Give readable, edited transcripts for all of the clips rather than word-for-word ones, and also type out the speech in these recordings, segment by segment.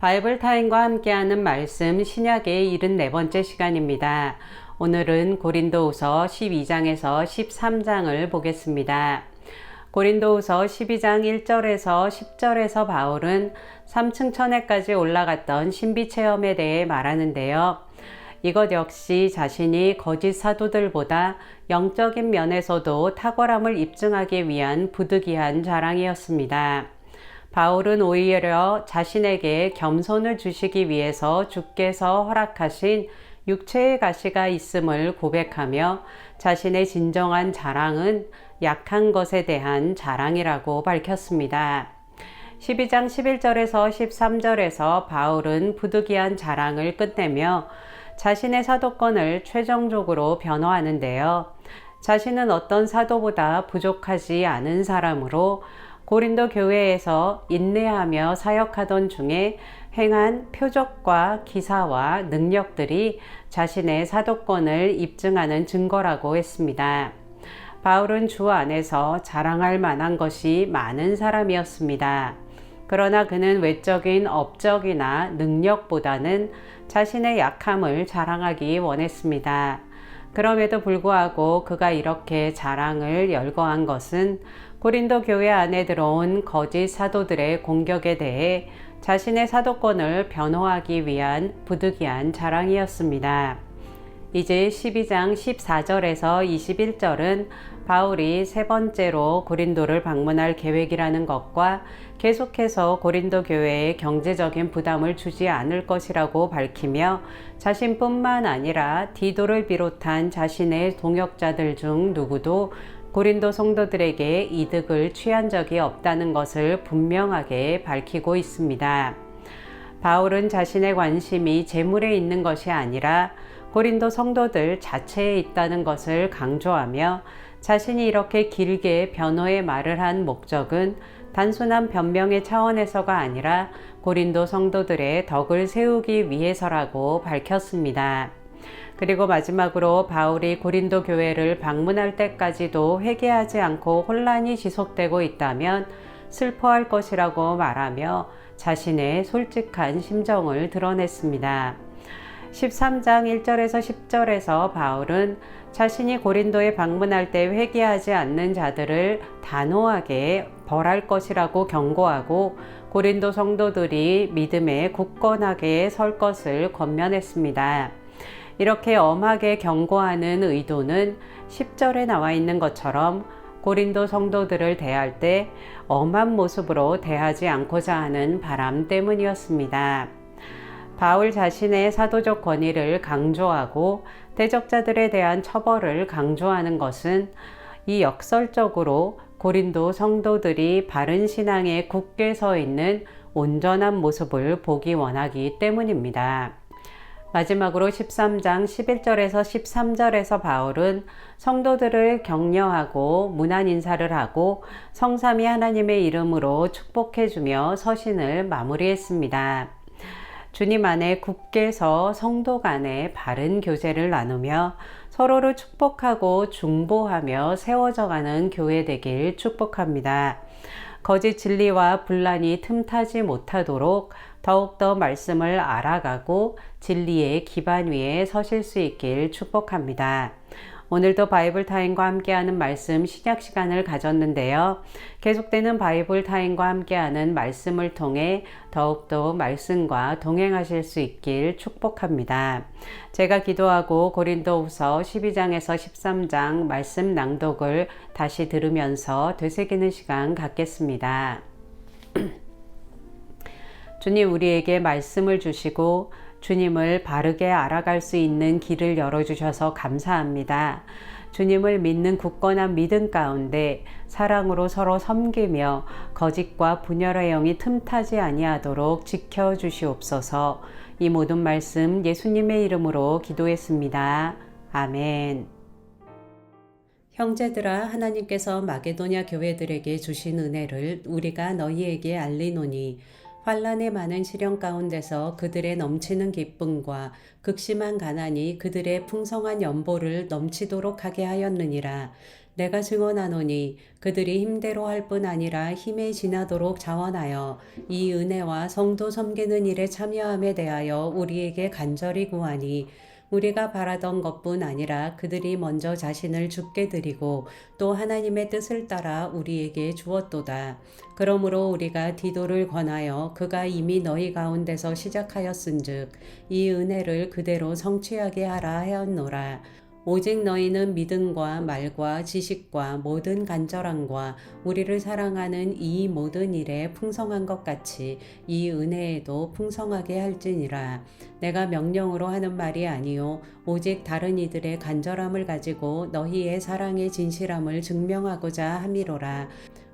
바이블 타임과 함께하는 말씀 신약의 74번째 시간입니다. 오늘은 고린도후서 12장에서 13장을 보겠습니다. 고린도후서 12장 1절에서 10절에서 바울은 3층 천에까지 올라갔던 신비 체험에 대해 말하는데요. 이것 역시 자신이 거짓 사도들보다 영적인 면에서도 탁월함을 입증하기 위한 부득이한 자랑이었습니다. 바울은 오히려 자신에게 겸손을 주시기 위해서 주께서 허락하신 육체의 가시가 있음을 고백하며 자신의 진정한 자랑은 약한 것에 대한 자랑이라고 밝혔습니다. 12장 11절에서 13절에서 바울은 부득이한 자랑을 끝내며 자신의 사도권을 최종적으로 변호하는데요. 자신은 어떤 사도보다 부족하지 않은 사람으로 고린도 교회에서 인내하며 사역하던 중에 행한 표적과 기사와 능력들이 자신의 사도권을 입증하는 증거라고 했습니다. 바울은 주 안에서 자랑할 만한 것이 많은 사람이었습니다. 그러나 그는 외적인 업적이나 능력보다는 자신의 약함을 자랑하기 원했습니다. 그럼에도 불구하고 그가 이렇게 자랑을 열거한 것은 고린도 교회 안에 들어온 거짓 사도들의 공격에 대해 자신의 사도권을 변호하기 위한 부득이한 자랑이었습니다. 이제 12장 14절에서 21절은 바울이 세 번째로 고린도를 방문할 계획이라는 것과 계속해서 고린도 교회에 경제적인 부담을 주지 않을 것이라고 밝히며 자신뿐만 아니라 디도를 비롯한 자신의 동역자들 중 누구도 고린도 성도들에게 이득을 취한 적이 없다는 것을 분명하게 밝히고 있습니다. 바울은 자신의 관심이 재물에 있는 것이 아니라 고린도 성도들 자체에 있다는 것을 강조하며 자신이 이렇게 길게 변호의 말을 한 목적은 단순한 변명의 차원에서가 아니라 고린도 성도들의 덕을 세우기 위해서라고 밝혔습니다. 그리고 마지막으로 바울이 고린도 교회를 방문할 때까지도 회개하지 않고 혼란이 지속되고 있다면 슬퍼할 것이라고 말하며 자신의 솔직한 심정을 드러냈습니다. 13장 1절에서 10절에서 바울은 자신이 고린도에 방문할 때 회개하지 않는 자들을 단호하게 벌할 것이라고 경고하고 고린도 성도들이 믿음에 굳건하게 설 것을 권면했습니다. 이렇게 엄하게 경고하는 의도는 10절에 나와 있는 것처럼 고린도 성도들을 대할 때 엄한 모습으로 대하지 않고자 하는 바람 때문이었습니다. 바울 자신의 사도적 권위를 강조하고 대적자들에 대한 처벌을 강조하는 것은 이 역설적으로 고린도 성도들이 바른 신앙에 굳게 서 있는 온전한 모습을 보기 원하기 때문입니다. 마지막으로 13장 11절에서 13절에서 바울은 성도들을 격려하고 문안 인사를 하고 성삼위 하나님의 이름으로 축복해주며 서신을 마무리했습니다. 주님 안에 굳게 서 성도 간에 바른 교제를 나누며 서로를 축복하고 중보하며 세워져가는 교회 되길 축복합니다. 거짓 진리와 분란이 틈타지 못하도록 더욱더 말씀을 알아가고 진리의 기반 위에 서실 수 있길 축복합니다. 오늘도 바이블 타임과 함께하는 말씀 신약 시간을 가졌는데요. 계속되는 바이블 타임과 함께하는 말씀을 통해 더욱더 말씀과 동행하실 수 있길 축복합니다. 제가 기도하고 고린도후서 12장에서 13장 말씀 낭독을 다시 들으면서 되새기는 시간 갖겠습니다. 주님, 우리에게 말씀을 주시고 주님을 바르게 알아갈 수 있는 길을 열어주셔서 감사합니다. 주님을 믿는 굳건한 믿음 가운데 사랑으로 서로 섬기며 거짓과 분열의 영이 틈타지 아니하도록 지켜주시옵소서. 이 모든 말씀 예수님의 이름으로 기도했습니다. 아멘. 형제들아, 하나님께서 마게도냐 교회들에게 주신 은혜를 우리가 너희에게 알리노니 환난의 많은 시련 가운데서 그들의 넘치는 기쁨과 극심한 가난이 그들의 풍성한 연보를 넘치도록 하게 하였느니라. 내가 증언하노니 그들이 힘대로 할 뿐 아니라 힘에 지나도록 자원하여 이 은혜와 성도 섬기는 일에 참여함에 대하여 우리에게 간절히 구하니 우리가 바라던 것뿐 아니라 그들이 먼저 자신을 주께 드리고 또 하나님의 뜻을 따라 우리에게 주었도다. 그러므로 우리가 디도를 권하여 그가 이미 너희 가운데서 시작하였은즉 이 은혜를 그대로 성취하게 하라 하였노라. 오직 너희는 믿음과 말과 지식과 모든 간절함과 우리를 사랑하는 이 모든 일에 풍성한 것 같이 이 은혜에도 풍성하게 할지니라. 내가 명령으로 하는 말이 아니요 오직 다른 이들의 간절함을 가지고 너희의 사랑의 진실함을 증명하고자 함이로라.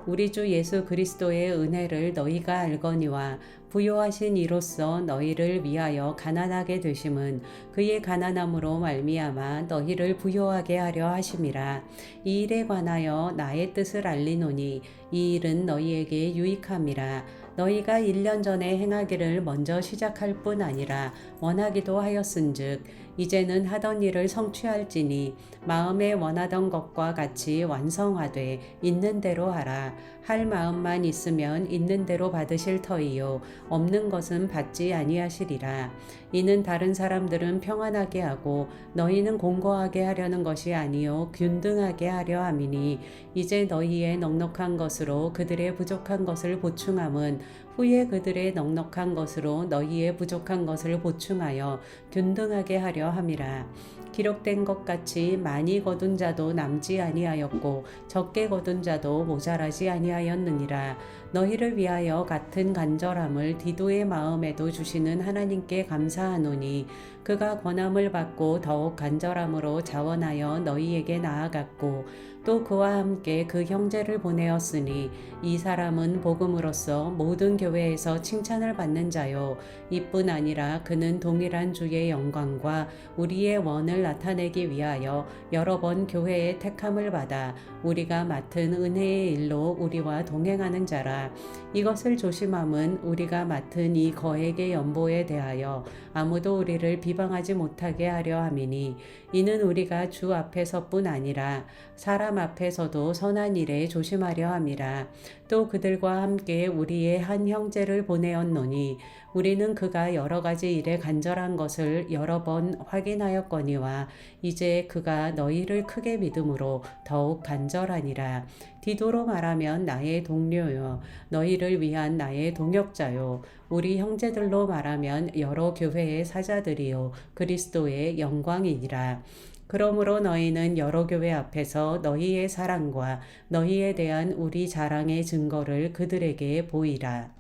우리 주 예수 그리스도의 은혜를 너희가 알거니와 부요하신 이로써 너희를 위하여 가난하게 되심은 그의 가난함으로 말미암아 너희를 부요하게 하려 하심이라. 이 일에 관하여 나의 뜻을 알리노니 이 일은 너희에게 유익함이라. 너희가 1년 전에 행하기를 먼저 시작할 뿐 아니라 원하기도 하였은즉 이제는 하던 일을 성취할지니 마음에 원하던 것과 같이 완성하되 있는 대로 하라. 할 마음만 있으면 있는 대로 받으실 터이요 없는 것은 받지 아니하시리라. 이는 다른 사람들은 평안하게 하고 너희는 공고하게 하려는 것이 아니요 균등하게 하려 함이니 이제 너희의 넉넉한 것으로 그들의 부족한 것을 보충함은 후에 그들의 넉넉한 것으로 너희의 부족한 것을 보충하여 균등하게 하려 함이라. 기록된 것 같이 많이 거둔 자도 남지 아니하였고 적게 거둔 자도 모자라지 아니하였느니라. 너희를 위하여 같은 간절함을 디도의 마음에도 주시는 하나님께 감사하노니 그가 권함을 받고 더욱 간절함으로 자원하여 너희에게 나아갔고 또 그와 함께 그 형제를 보내었으니 이 사람은 복음으로써 모든 교회에서 칭찬을 받는 자요 이뿐 아니라 그는 동일한 주의 영광과 우리의 원을 나타내기 위하여 여러 번 교회의 택함을 받아 우리가 맡은 은혜의 일로 우리와 동행하는 자라. 이것을 조심함은 우리가 맡은 이 거액의 연보에 대하여 아무도 우리를 비방하지 못하게 하려 함이니 이는 우리가 주 앞에서뿐 아니라 사람 앞에서도 선한 일에 조심하려 함이라. 또 그들과 함께 우리의 한 형제를 보내었노니 우리는 그가 여러 가지 일에 간절한 것을 여러 번 확인하였거니와 이제 그가 너희를 크게 믿음으로 더욱 간절하니라. 디도로 말하면 나의 동료요 너희를 위한 나의 동역자요 우리 형제들로 말하면 여러 교회의 사자들이요 그리스도의 영광이니라. 그러므로 너희는 여러 교회 앞에서 너희의 사랑과 너희에 대한 우리 자랑의 증거를 그들에게 보이라.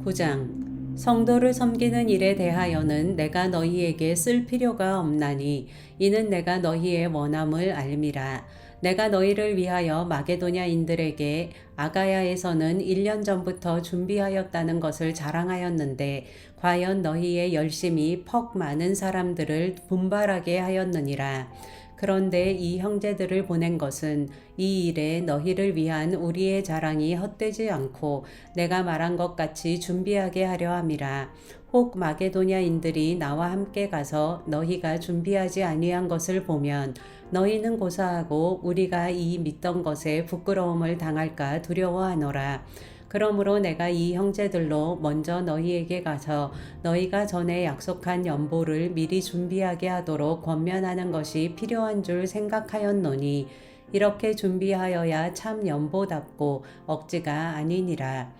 9장 성도를 섬기는 일에 대하여는 내가 너희에게 쓸 필요가 없나니 이는 내가 너희의 원함을 알미라. 내가 너희를 위하여 마게도냐인들에게 아가야에서는 1년 전부터 준비하였다는 것을 자랑하였는데 과연 너희의 열심이 퍽 많은 사람들을 분발하게 하였느니라. 그런데 이 형제들을 보낸 것은 이 일에 너희를 위한 우리의 자랑이 헛되지 않고 내가 말한 것 같이 준비하게 하려 함이라. 혹 마게도냐인들이 나와 함께 가서 너희가 준비하지 아니한 것을 보면 너희는 고사하고 우리가 이 믿던 것에 부끄러움을 당할까 두려워하노라. 그러므로 내가 이 형제들로 먼저 너희에게 가서 너희가 전에 약속한 연보를 미리 준비하게 하도록 권면하는 것이 필요한 줄 생각하였노니 이렇게 준비하여야 참 연보답고 억지가 아니니라.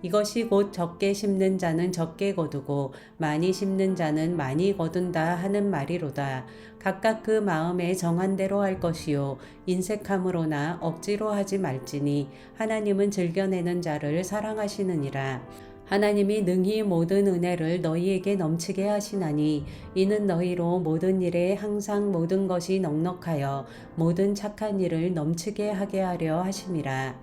이것이 곧 적게 심는 자는 적게 거두고 많이 심는 자는 많이 거둔다 하는 말이로다. 각각 그 마음에 정한 대로 할 것이요 인색함으로나 억지로 하지 말지니 하나님은 즐겨내는 자를 사랑하시느니라. 하나님이 능히 모든 은혜를 너희에게 넘치게 하시나니 이는 너희로 모든 일에 항상 모든 것이 넉넉하여 모든 착한 일을 넘치게 하게 하려 하심이라.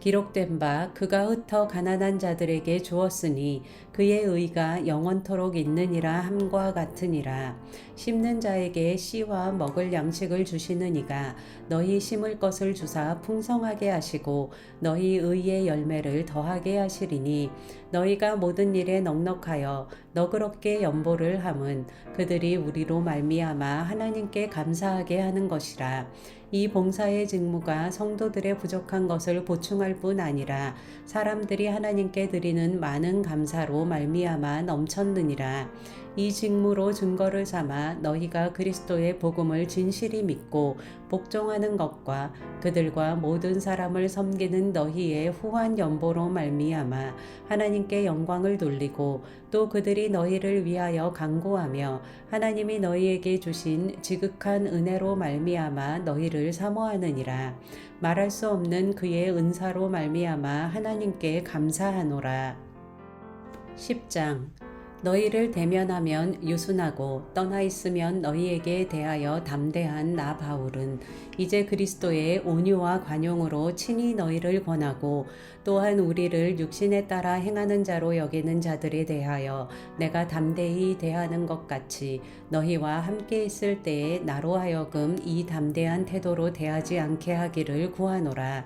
기록된 바 그가 흩어 가난한 자들에게 주었으니 그의 의가 영원토록 있느니라 함과 같으니라. 심는 자에게 씨와 먹을 양식을 주시는 이가 너희 심을 것을 주사 풍성하게 하시고 너희 의의 열매를 더하게 하시리니 너희가 모든 일에 넉넉하여 너그럽게 연보를 함은 그들이 우리로 말미암아 하나님께 감사하게 하는 것이라. 이 봉사의 직무가 성도들의 부족한 것을 보충할 뿐 아니라 사람들이 하나님께 드리는 많은 감사로 말미암아 넘쳤느니라. 이 직무로 증거를 삼아 너희가 그리스도의 복음을 진실히 믿고 복종하는 것과 그들과 모든 사람을 섬기는 너희의 후한 연보로 말미암아 하나님께 영광을 돌리고 또 그들이 너희를 위하여 간구하며 하나님이 너희에게 주신 지극한 은혜로 말미암아 너희를 사모하느니라. 말할 수 없는 그의 은사로 말미암아 하나님께 감사하노라. 10장. 너희를 대면하면 유순하고 떠나 있으면 너희에게 대하여 담대한 나 바울은 이제 그리스도의 온유와 관용으로 친히 너희를 권하고 또한 우리를 육신에 따라 행하는 자로 여기는 자들에 대하여 내가 담대히 대하는 것 같이 너희와 함께 있을 때에 나로 하여금 이 담대한 태도로 대하지 않게 하기를 구하노라.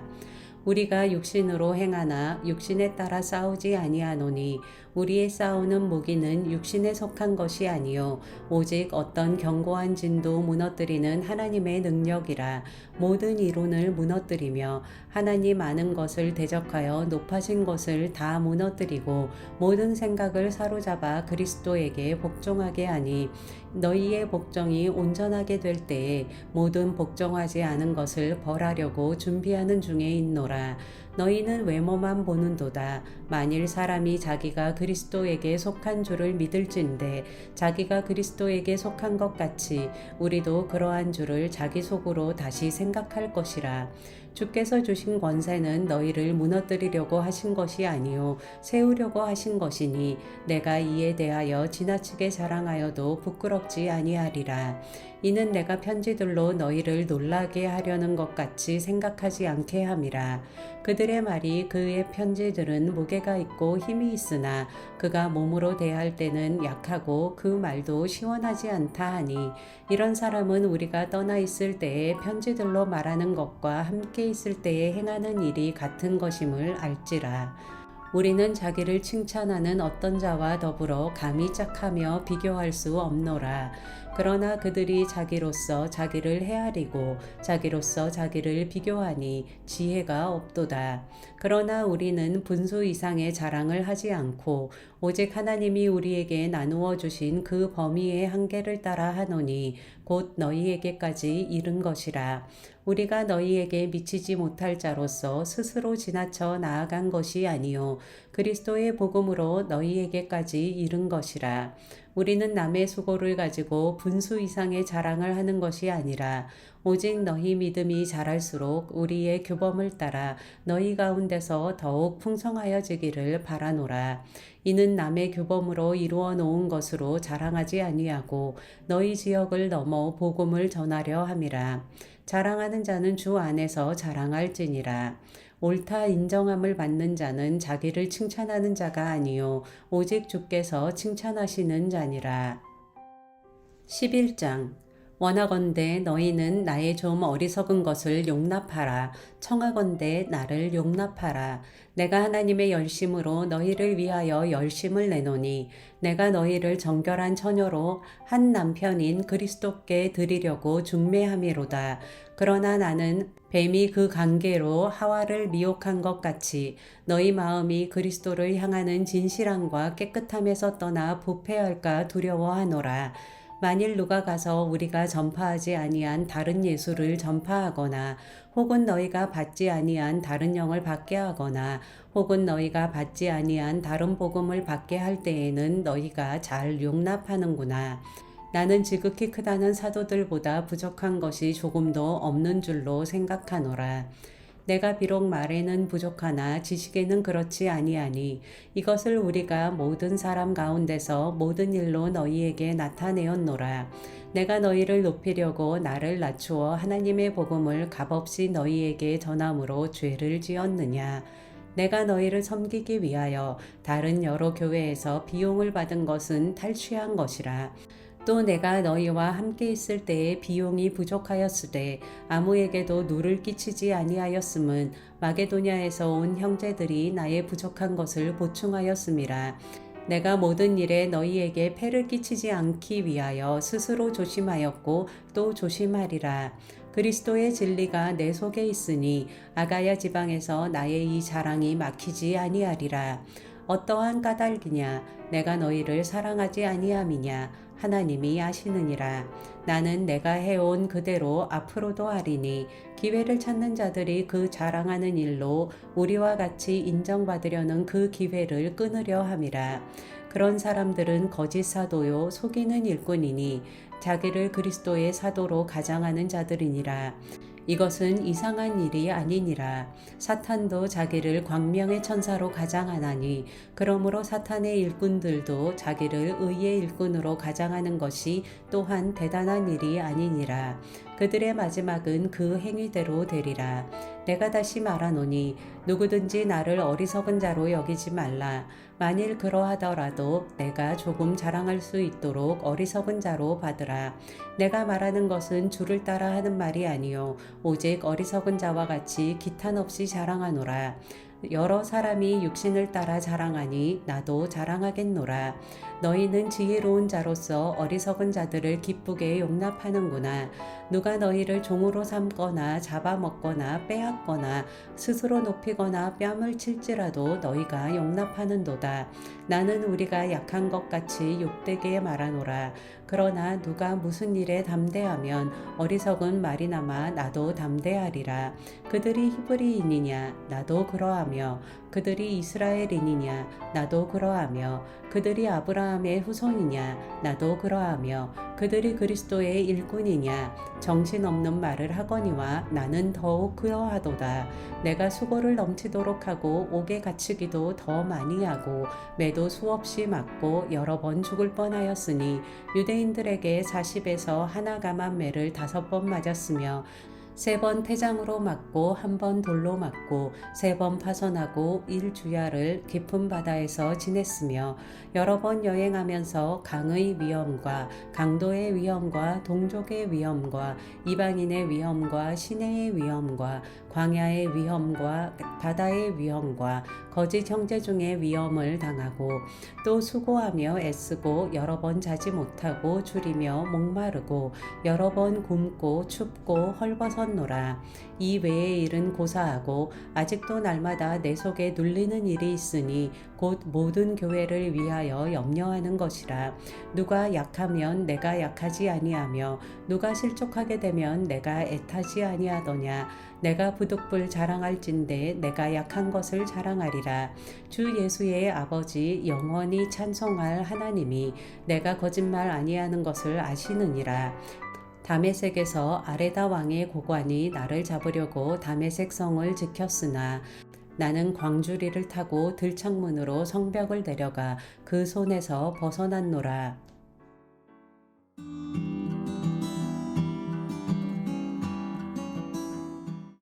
우리가 육신으로 행하나 육신에 따라 싸우지 아니하노니 우리의 싸우는 무기는 육신에 속한 것이 아니요 오직 어떤 견고한 진도 무너뜨리는 하나님의 능력이라. 모든 이론을 무너뜨리며 하나님 아는 것을 대적하여 높아진 것을 다 무너뜨리고 모든 생각을 사로잡아 그리스도에게 복종하게 하니 너희의 복종이 온전하게 될 때에 모든 복종하지 않은 것을 벌하려고 준비하는 중에 있노라. 너희는 외모만 보는도다. 만일 사람이 자기가 그리스도에게 속한 줄을 믿을진대 자기가 그리스도에게 속한 것 같이 우리도 그러한 줄을 자기 속으로 다시 생각할 것이라. 주께서 주신 권세는 너희를 무너뜨리려고 하신 것이 아니요 세우려고 하신 것이니 내가 이에 대하여 지나치게 자랑하여도 부끄럽지 아니하리라. 이는 내가 편지들로 너희를 놀라게 하려는 것 같이 생각하지 않게 함이라. 그들의 말이 그의 편지들은 무게가 있고 힘이 있으나 그가 몸으로 대할 때는 약하고 그 말도 시원하지 않다 하니 이런 사람은 우리가 떠나 있을 때에 편지들로 말하는 것과 함께 있을 때에 행하는 일이 같은 것임을 알지라. 우리는 자기를 칭찬하는 어떤 자와 더불어 감히 짝하며 비교할 수 없노라. 그러나 그들이 자기로서 자기를 헤아리고 자기로서 자기를 비교하니 지혜가 없도다. 그러나 우리는 분수 이상의 자랑을 하지 않고 오직 하나님이 우리에게 나누어 주신 그 범위의 한계를 따라 하노니 곧 너희에게까지 이른 것이라. 우리가 너희에게 미치지 못할 자로서 스스로 지나쳐 나아간 것이 아니요 그리스도의 복음으로 너희에게까지 이른 것이라. 우리는 남의 수고를 가지고 분수 이상의 자랑을 하는 것이 아니라 오직 너희 믿음이 자랄수록 우리의 규범을 따라 너희 가운데서 더욱 풍성하여지기를 바라노라. 이는 남의 규범으로 이루어 놓은 것으로 자랑하지 아니하고 너희 지역을 넘어 복음을 전하려 함이라. 자랑하는 자는 주 안에서 자랑할지니라. 옳다 인정함을 받는 자는 자기를 칭찬하는 자가 아니요 오직 주께서 칭찬하시는 자니라. 11장. 원하건대 너희는 나의 좀 어리석은 것을 용납하라. 청하건대 나를 용납하라. 내가 하나님의 열심으로 너희를 위하여 열심을 내노니 내가 너희를 정결한 처녀로 한 남편인 그리스도께 드리려고 중매함이로다. 그러나 나는 뱀이 그 관계로 하와를 미혹한 것 같이 너희 마음이 그리스도를 향하는 진실함과 깨끗함에서 떠나 부패할까 두려워하노라. 만일 누가 가서 우리가 전파하지 아니한 다른 예수를 전파하거나 혹은 너희가 받지 아니한 다른 영을 받게 하거나 혹은 너희가 받지 아니한 다른 복음을 받게 할 때에는 너희가 잘 용납하는구나. 나는 지극히 크다는 사도들보다 부족한 것이 조금도 없는 줄로 생각하노라. 내가 비록 말에는 부족하나 지식에는 그렇지 아니하니 이것을 우리가 모든 사람 가운데서 모든 일로 너희에게 나타내었노라. 내가 너희를 높이려고 나를 낮추어 하나님의 복음을 값없이 너희에게 전함으로 죄를 지었느냐. 내가 너희를 섬기기 위하여 다른 여러 교회에서 비용을 받은 것은 탈취한 것이라. 또 내가 너희와 함께 있을 때에 비용이 부족하였으되 아무에게도 누를 끼치지 아니하였음은 마게도냐에서 온 형제들이 나의 부족한 것을 보충하였음이라. 내가 모든 일에 너희에게 폐를 끼치지 않기 위하여 스스로 조심하였고 또 조심하리라. 그리스도의 진리가 내 속에 있으니 아가야 지방에서 나의 이 자랑이 막히지 아니하리라. 어떠한 까닭이냐? 내가 너희를 사랑하지 아니함이냐? 하나님이 아시느니라. 나는 내가 해온 그대로 앞으로도 하리니 기회를 찾는 자들이 그 자랑하는 일로 우리와 같이 인정받으려는 그 기회를 끊으려 함이라. 그런 사람들은 거짓 사도요 속이는 일꾼이니 자기를 그리스도의 사도로 가장하는 자들이니라. 이것은 이상한 일이 아니니라. 사탄도 자기를 광명의 천사로 가장하나니 그러므로 사탄의 일꾼들도 자기를 의의 일꾼으로 가장하는 것이 또한 대단한 일이 아니니라. 그들의 마지막은 그 행위대로 되리라. 내가 다시 말하노니 누구든지 나를 어리석은 자로 여기지 말라. 만일 그러하더라도 내가 조금 자랑할 수 있도록 어리석은 자로 받으라. 내가 말하는 것은 주를 따라 하는 말이 아니요 오직 어리석은 자와 같이 기탄 없이 자랑하노라. 여러 사람이 육신을 따라 자랑하니 나도 자랑하겠노라. 너희는 지혜로운 자로서 어리석은 자들을 기쁘게 용납하는구나. 누가 너희를 종으로 삼거나 잡아먹거나 빼앗거나 스스로 높이거나 뺨을 칠지라도 너희가 용납하는도다. 나는 우리가 약한 것 같이 욕되게 말하노라. 그러나 누가 무슨 일에 담대하면 어리석은 말이나마 나도 담대하리라. 그들이 히브리인이냐? 나도 그러하며 그들이 이스라엘인이냐? 나도 그러하며 그들이 아브라함의 후손이냐? 나도 그러하며 그들이 그리스도의 일꾼이냐? 정신없는 말을 하거니와 나는 더욱 그러하도다. 내가 수고를 넘치도록 하고 옥에 갇히기도 더 많이 하고 매도 수없이 맞고 여러 번 죽을 뻔하였으니 유대인들에게 40에서 하나 감한 매를 5번 맞았으며 3번 태장으로 맞고 1번 돌로 맞고 3번 파선하고 1주야를 깊은 바다에서 지냈으며 여러 번 여행하면서 강의 위험과 강도의 위험과 동족의 위험과 이방인의 위험과 시내의 위험과 광야의 위험과 바다의 위험과 거짓 형제 중에 위험을 당하고 또 수고하며 애쓰고 여러 번 자지 못하고 줄이며 목마르고 여러 번 굶고 춥고 헐벗었노라. 이 외의 일은 고사하고 아직도 날마다 내 속에 눌리는 일이 있으니 곧 모든 교회를 위하여 염려하는 것이라. 누가 약하면 내가 약하지 아니하며 누가 실족하게 되면 내가 애타지 아니하더냐. 내가 부득불 자랑할진대 내가 약한 것을 자랑하리라. 주 예수의 아버지 영원히 찬송할 하나님이 내가 거짓말 아니하는 것을 아시느니라. 다메섹에서 아레다 왕의 고관이 나를 잡으려고 다메섹 성을 지켰으나 나는 광주리를 타고 들창문으로 성벽을 내려가 그 손에서 벗어났노라.